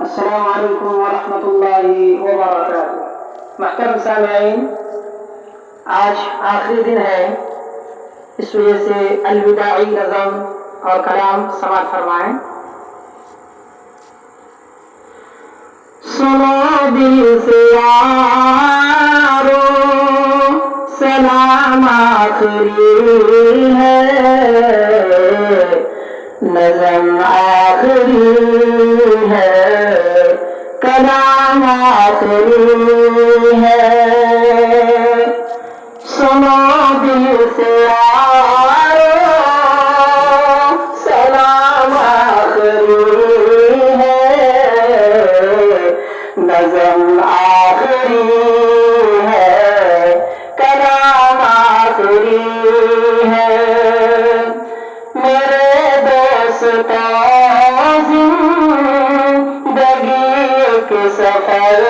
السلام علیکم ورحمۃ اللہ وبرکاتہ۔ محترم سامعین، آج آخری دن ہے، اس وجہ سے الوداعی نظم اور کلام سماعت فرمائیں۔ سنو دل سے یارو، سلام آخری ہے، نظم آخری ہے، کلام آخری ہے۔ سنو دل سے یارو، سلام آخری ہے، نظم آخری ہے، کلام آخری ہے۔ میرے دوستوں، زندگی کے سفر